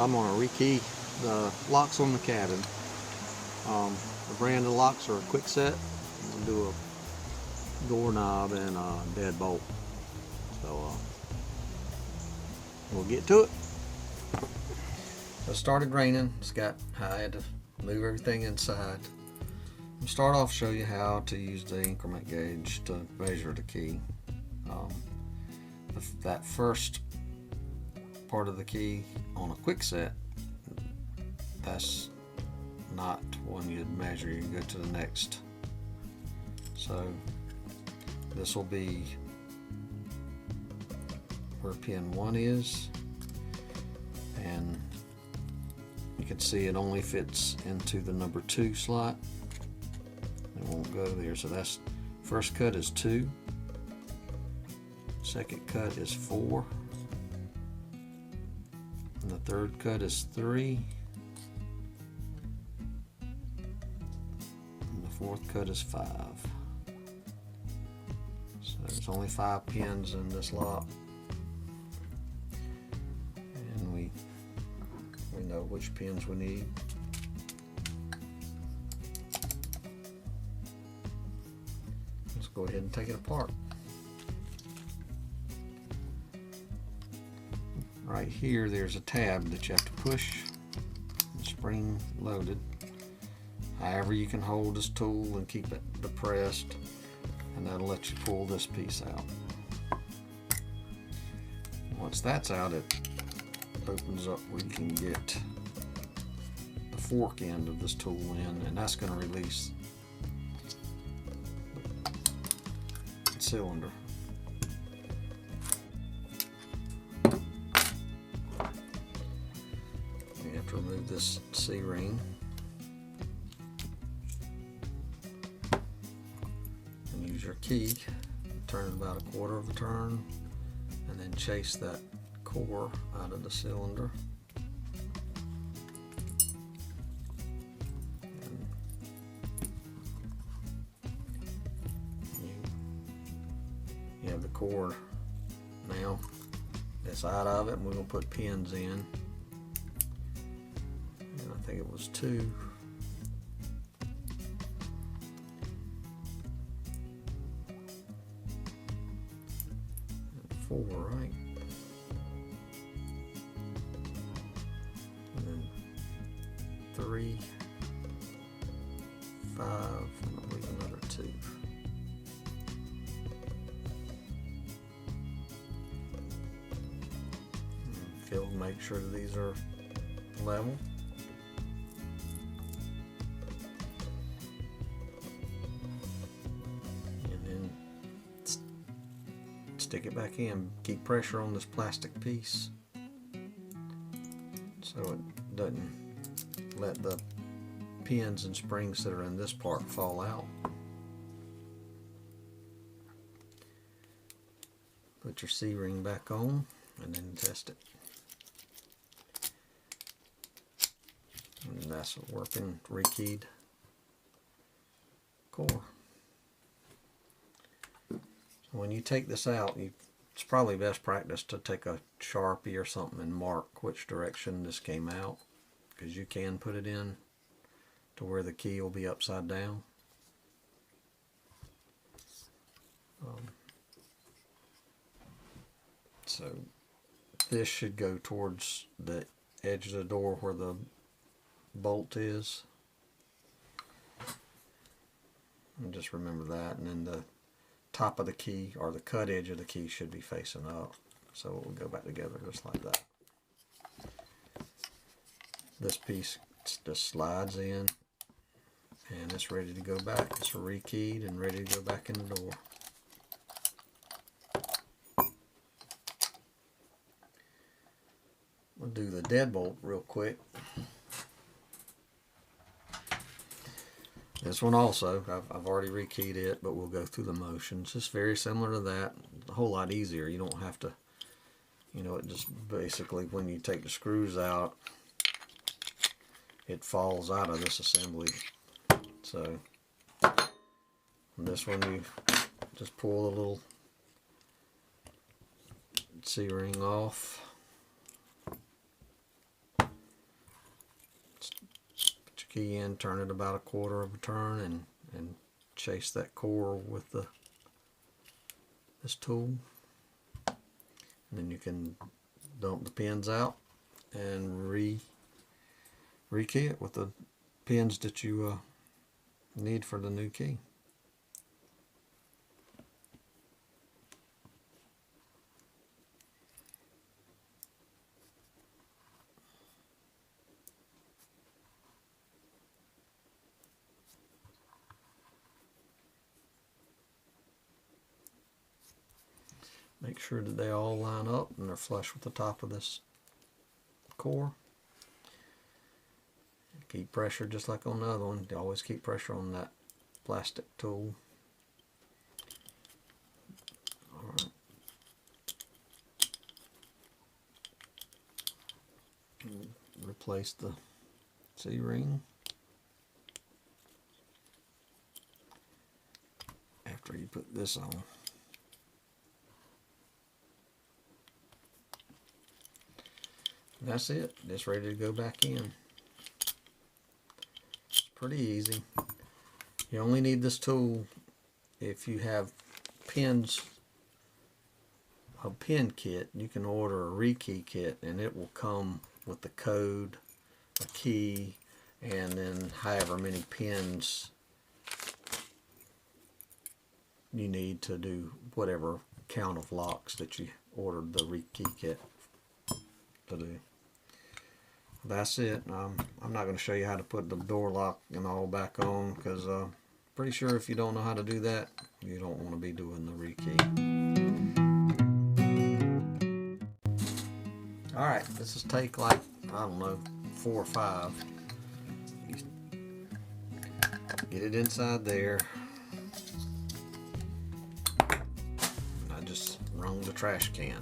I'm going to rekey the locks on the cabin. The brand of locks are Kwikset. I'm going to do a doorknob and a deadbolt. So we'll get to it. So it started raining. I had to move everything inside. I'll start off show you how to use the increment gauge to measure the key. That first part of the key on a Kwikset, that's not one you'd measure. You go to the next. So this will be where pin 1 is, and you can see it only fits into the number 2 slot. It won't go there. So that's first cut is 2, second cut is 4, and the third cut is 3, and the fourth cut is 5. So there's only 5 pins in this lock, and we know which pins we need. Let's go ahead and take it apart. Right here there's a tab that you have to push, spring loaded. However you can hold this tool and keep it depressed, and that'll let you pull this piece out. Once that's out, it opens up where you can get the fork end of this tool in, and that's going to release the cylinder. You have to remove this C-ring and use your key, turn it about 1/4 of a turn, and then chase that core out of the cylinder. And you have the core now. It's out of it, and we're going to put pins in. And I think it was 2. And 4, right? And then 3, 5, and I believe another 2. Make sure that these are level. And then stick it back in. Keep pressure on this plastic piece so it doesn't let the pins and springs that are in this part fall out. Put your C-ring back on and then test it. And that's a working rekeyed core. So when you take this out, it's probably best practice to take a Sharpie or something and mark which direction this came out, because you can put it in to where the key will be upside down. So this should go towards the edge of the door where the bolt is, and just remember that. And then the top of the key, or the cut edge of the key, should be facing up, so it will go back together just like that. This piece just slides in and it's ready to go back. It's rekeyed and ready to go back in the door. We'll do the deadbolt real quick. This one also, I've already rekeyed it, but we'll go through the motions. Just very similar to that, a whole lot easier. You don't have to, it just basically, when you take the screws out, it falls out of this assembly. So this one, you just pull the little C-ring off, key in, turn it about 1/4 of a turn, and chase that core with this tool. And then you can dump the pins out and rekey it with the pins that you need for the new key. Make sure that they all line up and they're flush with the top of this core. Keep pressure just like on the other one. You always keep pressure on that plastic tool. Alright. Replace the C-ring. After you put this on. That's it. Just ready to go back in. It's pretty easy. You only need this tool if you have pins, a pin kit. You can order a rekey kit and it will come with the code, a key, and then however many pins you need to do whatever count of locks that you ordered the rekey kit to do. That's it. I'm not going to show you how to put the door lock and all back on, because pretty sure if you don't know how to do that, you don't want to be doing the rekey. Alright, this is take like, I don't know, 4 or 5. Get it inside there. I just wrung the trash can.